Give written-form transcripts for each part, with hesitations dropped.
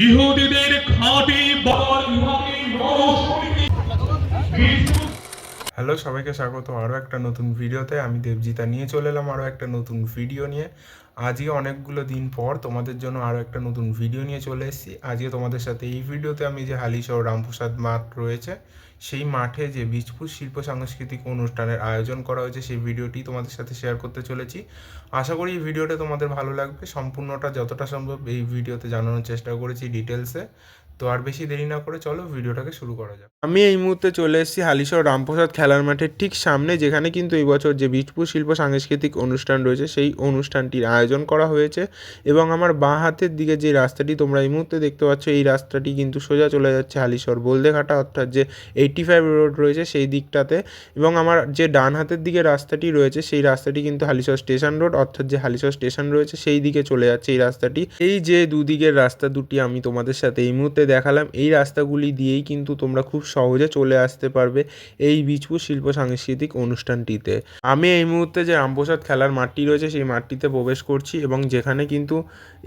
ইহুদিদের খাঁটি বর ইহাকে হ্যালো, সবাইকে স্বাগত আরও একটা নতুন ভিডিওতে। আমি দেবজিতা নিয়ে চলে এলাম আরও একটা নতুন ভিডিও নিয়ে। আজকে অনেকগুলো দিন পর তোমাদের জন্য আরও একটা নতুন ভিডিও নিয়ে চলে এসেছি। আজকে তোমাদের সাথে এই ভিডিওতে আমি যে হালিশহর রামপ্রসাদ মাঠ রয়েছে সেই মাঠে যে বীজপুর শিল্প সাংস্কৃতিক অনুষ্ঠানের আয়োজন করা হয়েছে সেই ভিডিওটি তোমাদের সাথে শেয়ার করতে চলেছি। আশা করি এই ভিডিওটা তোমাদের ভালো লাগবে। সম্পূর্ণটা যতটা সম্ভব এই ভিডিওতে জানানোর চেষ্টা করেছি ডিটেলসে। তো আর বেশি দেরি না করে চলো ভিডিওটাকে শুরু করা যাক। আমি এই মুহূর্তে চলে এসেছি হালিশহর রামপ্রসাদ খেলার মাঠের ঠিক সামনে, যেখানে কিন্তু এই বছর যে বীজপুর শিল্প সাংস্কৃতিক অনুষ্ঠান রয়েছে সেই অনুষ্ঠানটির আয়োজন করা হয়েছে। এবং আমার বাঁ হাতের দিকে যে রাস্তাটি তোমরা এই মুহূর্তে দেখতে পাচ্ছ, এই রাস্তাটি কিন্তু সোজা চলে যাচ্ছে হালিশহর বলদেঘাটা, অর্থাৎ যে 85 রোড রয়েছে সেই দিকটাতে। এবং আমার যে ডান হাতের দিকে রাস্তাটি রয়েছে সেই রাস্তাটি কিন্তু হালিশহর স্টেশন রোড, অর্থাৎ যে হালিশহর স্টেশন রয়েছে সেই দিকে চলে যাচ্ছে এই রাস্তাটি। এই যে দুদিকের রাস্তা দুটি আমি তোমাদের সাথে এই মুহূর্তে দেখালাম, এই রাস্তাগুলি দিয়েই কিন্তু তোমরা খুব সহজে চলে আসতে পারবে এই বীজপুর শিল্প সাংস্কৃতিক অনুষ্ঠানটিতে। আমি এই মুহূর্তে যে রামপ্রসাদ খেলার মাঠটি রয়েছে সেই মাঠটিতে প্রবেশ করছি, এবং যেখানে কিন্তু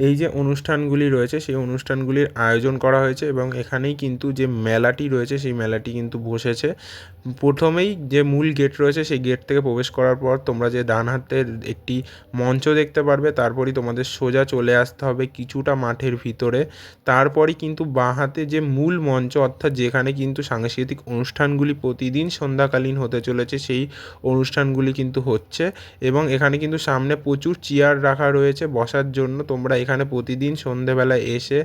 এই যে অনুষ্ঠানগুলি রয়েছে সেই অনুষ্ঠানগুলির আয়োজন করা হয়েছে। এবং এখানেই কিন্তু যে মেলাটি রয়েছে সেই মেলাটি কিন্তু বসেছে। প্রথমেই যে মূল গেট রয়েছে সেই গেট থেকে প্রবেশ করার পর তোমরা যে ডান হাতের একটি মঞ্চ দেখতে পারবে, তারপরই তোমাদের সোজা চলে আসতে হবে কিছুটা মাঠের ভিতরে। তারপরই কিন্তু বাঁ হাতে যে মূল মঞ্চ, অর্থাৎ যেখানে কিন্তু সাংস্কৃতিক অনুষ্ঠানগুলি প্রতিদিন সন্ধ্যাকালীন হতে চলেছে সেই অনুষ্ঠানগুলি কিন্তু হচ্ছে। এবং এখানে কিন্তু সামনে প্রচুর চেয়ার রাখা রয়েছে বসার জন্য। তোমরা এখানে প্রতিদিন সন্ধেবেলায় এসে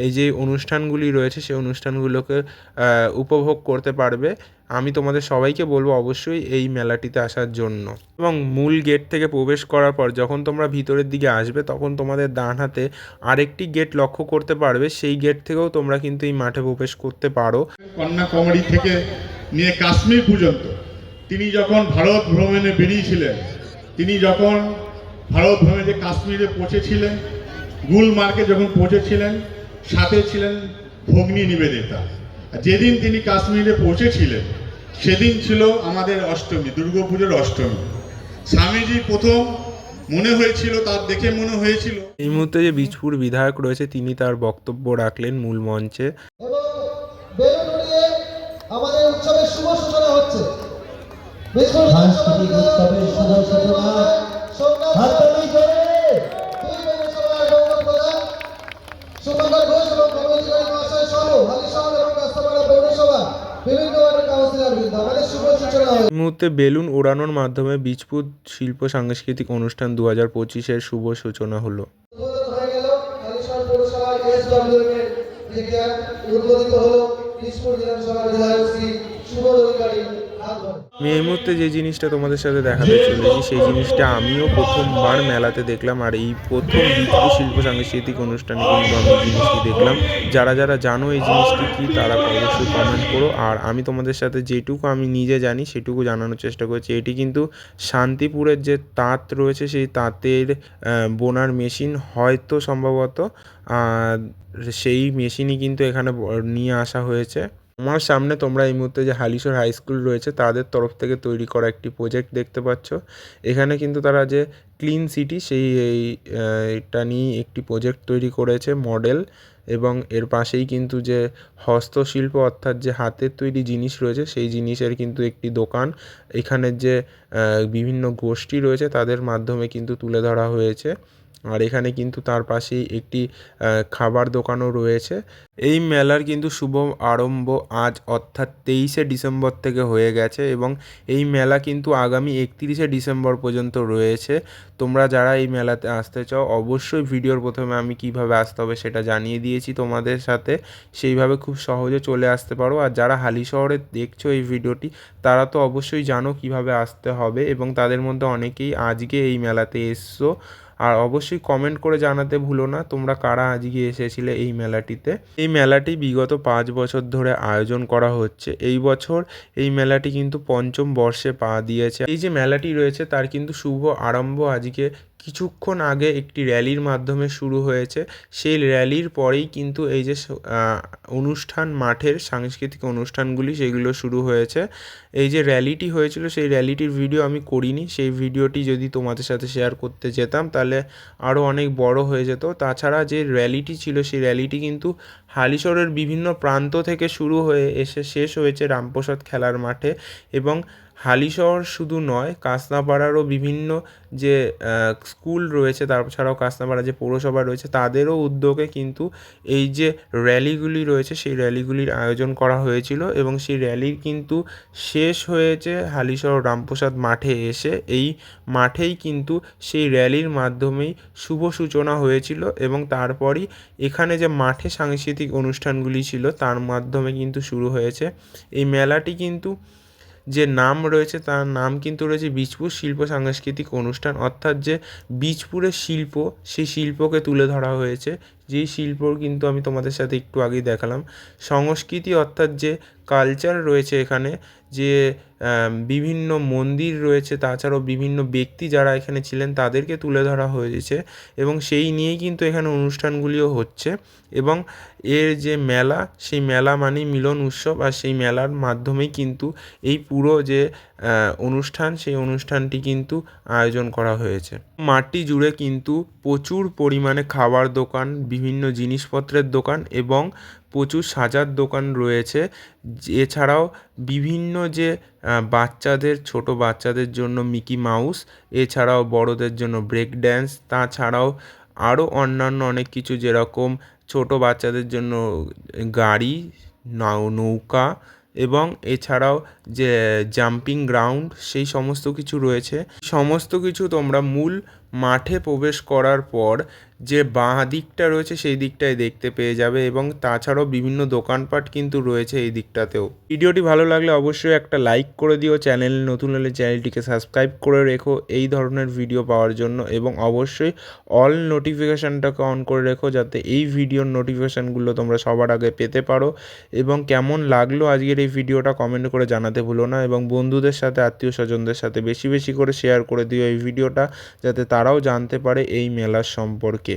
এই যে অনুষ্ঠানগুলি রয়েছে সেই অনুষ্ঠানগুলোকে উপভোগ করতে পারবে। আমি তোমাদের সবাইকে বলবো অবশ্যই এই মেলাটিতে আসার জন্য। এবং মূল গেট থেকে প্রবেশ করার পর যখন তোমরা ভিতরের দিকে আসবে তখন তোমাদের ডান হাতে আরেকটি গেট লক্ষ্য করতে পারবে, সেই গেট থেকেও তোমরা কিন্তু এই মাঠে প্রবেশ করতে পারো। কন্যাকুমারী থেকে নিয়ে কাশ্মীর পর্যন্ত তিনি যখন ভারত ভ্রমণে বেরিয়েছিলেন, তিনি যখন ভারত ভ্রমণে কাশ্মীরে পৌঁছেছিলেন, গুলমার্গে যখন পৌঁছেছিলেন, সাথে ছিলেন ভগ্নী নিবেদিতা। যেদিন তিনি কাশ্মীরে পৌঁছেছিলেন সেদিন ছিল আমাদের অষ্টমী, দুর্গাপুজোর অষ্টমী। স্বামীজি প্রথম মনে হয়েছিল, তার দেখে মনে হয়েছিল। এই মুহূর্তে যে বীজপুর বিধায়ক রয়েছে তিনি তার বক্তব্য রাখলেন মূল মঞ্চে। এবং বেলুন উড়িয়ে আমাদের উৎসবের শুভ সূচনা হচ্ছে। সাংস্কৃতিক উৎসবের শুভ সূচনা হাততালি জোরে পৌরসভার গৌরব প্রধান সুমঙ্গল ঘোষ এবং কমিশনার মহাশয় সহ হালিশহর এবং রাস্তাপাড়া পৌরসভা বিভিন্ন ওয়ার্ডের কাউন্সিলর বৃন্দ আমাদের শুভ সূচনা হয়। এই মুহূর্তে বেলুন ওড়ানোর মাধ্যমে বীজপুর শিল্প সাংস্কৃতিক অনুষ্ঠান 2025-এর শুভ সূচনা হলো। হয়ে গেল হালিশহর পৌরসভার এসডব্লিউ এর থেকে উদ্বোধিত হলো বীজপুর বিধানসভার বিধায়ক শ্রী সুবোধ অধিকারী হাত ধরে। আমি এই মুহূর্তে যে জিনিসটা তোমাদের সাথে দেখাতে চলেছি সেই জিনিসটা আমিও প্রথমবার মেলাতে দেখলাম, আর এই প্রথম বীজপুর শিল্প সাংস্কৃতিক অনুষ্ঠানে কিন্তু আমি জিনিসটি দেখলাম। যারা যারা জানো এই জিনিসটি কি তারা অবশ্যই কমেন্ট করো। আর আমি তোমাদের সাথে যেটুকু আমি নিজে জানি সেটুকু জানানোর চেষ্টা করছি। এটি কিন্তু শান্তিপুরের যে তাঁত রয়েছে সেই তাঁতের বোনার মেশিন, হয়তো সম্ভবত সেই মেশিনই কিন্তু এখানে নিয়ে আসা হয়েছে। আমার সামনে তোমরা এই মুহূর্তে যে হালিশহর হাই স্কুল রয়েছে তাদের তরফ থেকে তৈরি করা একটি প্রজেক্ট দেখতে পাচ্ছ। এখানে কিন্তু তারা যে ক্লিন সিটি সেই এটা নিয়ে একটি প্রজেক্ট তৈরি করেছে মডেল। এবং এর পাশেই কিন্তু যে হস্তশিল্প, অর্থাৎ যে হাতের তৈরি জিনিস রয়েছে সেই জিনিসের কিন্তু একটি দোকান এখানের যে বিভিন্ন গোষ্ঠী রয়েছে তাদের মাধ্যমে কিন্তু তুলে ধরা হয়েছে। আর এখানে কিন্তু তার পাশেই একটি খাবার দোকানও রয়েছে। এই মেলার কিন্তু শুভ আরম্ভ আজ, অর্থাৎ 23শে ডিসেম্বর থেকে হয়ে গেছে, এবং এই মেলা কিন্তু আগামী 31শে ডিসেম্বর পর্যন্ত রয়েছে। তোমরা যারা এই মেলাতে আসতে চাও অবশ্যই ভিডিওর প্রথমে আমি কিভাবে আসতে হবে সেটা জানিয়ে দিয়েছি তোমাদের সাথে, সেইভাবে খুব সহজে চলে আসতে পারো। আর যারা হালিশহরে দেখছো এই ভিডিওটি তারা তো অবশ্যই জানো কিভাবে আসতে হবে, এবং তাদের মধ্যে অনেকেই আজকে এই মেলাতে এসছো। আর অবশ্যই কমেন্ট করে জানাতে ভুলো না তোমরা কারা আজকে এসেছিলে এই মেলাটিতে। এই মেলাটি বিগত 5 বছর ধরে আয়োজন করা হচ্ছে। এই বছর এই মেলাটি কিন্তু 5ম বর্ষে পা দিয়েছে। এই যে মেলাটি রয়েছে তার কিন্তু শুভ আরম্ভ আজকে কিছুক্ষণ আগে একটি র্যালির মাধ্যমে শুরু হয়েছে। সেই র্যালির পরেই কিন্তু এই যে অনুষ্ঠান, মাঠের সাংস্কৃতিক অনুষ্ঠানগুলি সেগুলো শুরু হয়েছে। এই যে র্যালিটি হয়েছিল সেই র্যালিটির ভিডিও আমি করিনি। সেই ভিডিওটি যদি তোমাদের সাথে শেয়ার করতে যেতাম তাহলে আরও অনেক বড় হয়ে যেত। তাছাড়া যে র্যালিটি ছিল সেই র্যালিটি কিন্তু হালিশহরের বিভিন্ন প্রান্ত থেকে শুরু হয়ে এসে শেষ হয়েছে রামপ্রসাদ খেলার মাঠে। এবং হালিশহর শুধু নয়, কাঁচনাপাড়ারও বিভিন্ন যে স্কুল রয়েছে, তাছাড়াও কাঁচনাপাড়া যে পৌরসভা রয়েছে তাদেরও উদ্যোগে কিন্তু এই যে র্যালিগুলি রয়েছে সেই র্যালিগুলির আয়োজন করা হয়েছিল। এবং সেই র্যালি কিন্তু শেষ হয়েছে হালিশহর রামপ্রসাদ মাঠে এসে। এই মাঠেই কিন্তু সেই র্যালির মাধ্যমেই শুভ সূচনা হয়েছিল এবং তারপরই এখানে যে মাঠে সাংস্কৃতিক অনুষ্ঠানগুলি ছিল তার মাধ্যমে কিন্তু শুরু হয়েছে। এই মেলাটি কিন্তু যে নাম রয়েছে তার নাম কিন্তু রয়েছে বীজপুর শিল্প সাংস্কৃতিক অনুষ্ঠান, অর্থাৎ যে বীজপুরের শিল্প সেই শিল্পকে তুলে ধরা হয়েছে। যেই শিল্প কিন্তু আমি তোমাদের সাথে একটু আগেই দেখালাম। সংস্কৃতি অর্থাৎ যে কালচার রয়েছে এখানে, যে বিভিন্ন মন্দির রয়েছে, তাছাড়াও বিভিন্ন ব্যক্তি যারা এখানে ছিলেন তাদেরকে তুলে ধরা হয়েছে এবং সেই নিয়েই কিন্তু এখানে অনুষ্ঠানগুলিও হচ্ছে। এবং এর যে মেলা, সেই মেলা মানেই মিলন উৎসব, আর সেই মেলার মাধ্যমেই কিন্তু এই পুরো যে অনুষ্ঠান সেই অনুষ্ঠানটি কিন্তু আয়োজন করা হয়েছে। মাঠটি জুড়ে কিন্তু প্রচুর পরিমাণে খাবার দোকান, বিভিন্ন জিনিসপত্রের দোকান এবং প্রচুর সাজার দোকান রয়েছে। এছাড়াও বিভিন্ন যে বাচ্চাদের, ছোট বাচ্চাদের জন্য মিকি মাউস, এছাড়াও বড়দের জন্য ব্রেক ড্যান্স, তাছাড়াও আরও অন্যান্য অনেক কিছু, যেরকম ছোট বাচ্চাদের জন্য গাড়ি, নৌকা এবং এছাড়াও যে জাম্পিং গ্রাউন্ড, সেই সমস্ত কিছু রয়েছে। সমস্ত কিছু তোমরা মূল মাঠে প্রবেশ করার পর যে বাঁ দিকটা রয়েছে সেই দিকটায় দেখতে পেয়ে যাবে এবং তাছাড়াও বিভিন্ন দোকানপাট কিন্তু রয়েছে এই দিকটাতেও। ভিডিওটি ভালো লাগলে অবশ্যই একটা লাইক করে দিও, চ্যানেল নতুন হলে চ্যানেলটিকে সাবস্ক্রাইব করে রেখো এই ধরনের ভিডিও পাওয়ার জন্য, এবং অবশ্যই অল নোটিফিকেশানটাকে অন করে রেখো যাতে এই ভিডিওর নোটিফিকেশানগুলো তোমরা সবার আগে পেতে পারো। এবং কেমন লাগলো আজকের এই ভিডিওটা কমেন্ট করে জানাতে ভুলো না, এবং বন্ধুদের সাথে, আত্মীয় স্বজনদের সাথে বেশি বেশি করে শেয়ার করে দিও এই ভিডিওটা, যাতে তারাও জানতে পারে এই মেলার সম্পর্কে।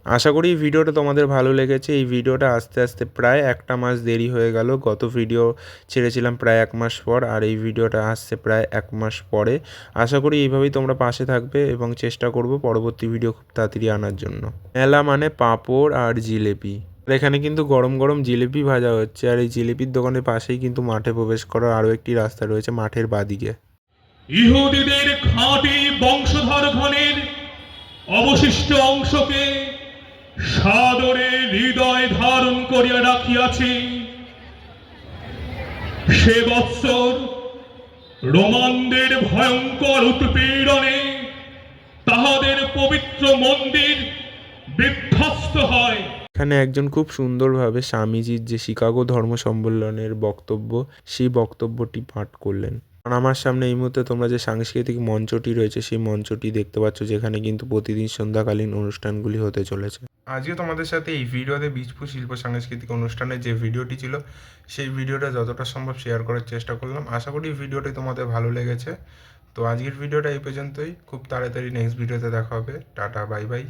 আশা করি এই ভিডিওটা তোমাদের ভালো লেগেছে। এই ভিডিওটা আস্তে আস্তে প্রায় একটা মাস দেরি হয়ে গেল। গত ভিডিও ছেড়েছিলাম প্রায় 1 মাস পর, আর এই ভিডিওটা আসছে প্রায় 1 মাস পরে। আশা করি এইভাবেই তোমরা পাশে থাকবে এবং চেষ্টা করব পরবর্তী ভিডিও খুব তাড়াতাড়ি আনার জন্য। মেলা মানে পাঁপড় আর জিলেপি। আর এখানে কিন্তু গরম গরম জিলেপি ভাজা হচ্ছে, আর এই জিলেপির দোকানের পাশেই কিন্তু মাঠে প্রবেশ করার আরও একটি রাস্তা রয়েছে মাঠের বাদিকে। ইহুদিদের খাঁটি বংশধর গণের অবশিষ্ট অংশকে সাদরে হৃদয় ধারণ করিয়া রাখিয়াছি। সে বৎসর রোমানদের ভয়ঙ্কর উৎপীড়নে তাহাদের পবিত্র মন্দির বিধ্বস্ত হয়। এখানে একজন খুব সুন্দরভাবে স্বামীজির যে শিকাগো ধর্ম সম্মেলনের বক্তব্য, সেই বক্তব্যটি পাঠ করলেন। আর আমার সামনে এই মুহূর্তে তোমরা যে সাংস্কৃতিক মঞ্চটি রয়েছে সেই মঞ্চটি দেখতে পাচ্ছ, যেখানে কিন্তু প্রতিদিন সন্ধ্যাকালীন অনুষ্ঠানগুলি হতে চলেছে। আজকে তোমাদের সাথে এই ভিডিওতে বীজপুর শিল্প সাংস্কৃতিক অনুষ্ঠানের যে ভিডিওটি ছিল সেই ভিডিওটা যতটা সম্ভব শেয়ার করার চেষ্টা করলাম। আশা করি ভিডিওটি তোমাদের ভালো লেগেছে। তো আজকের ভিডিওটা এই পর্যন্তই। খুব তাড়াতাড়ি নেক্সট ভিডিওতে দেখা হবে। Tata, bye bye.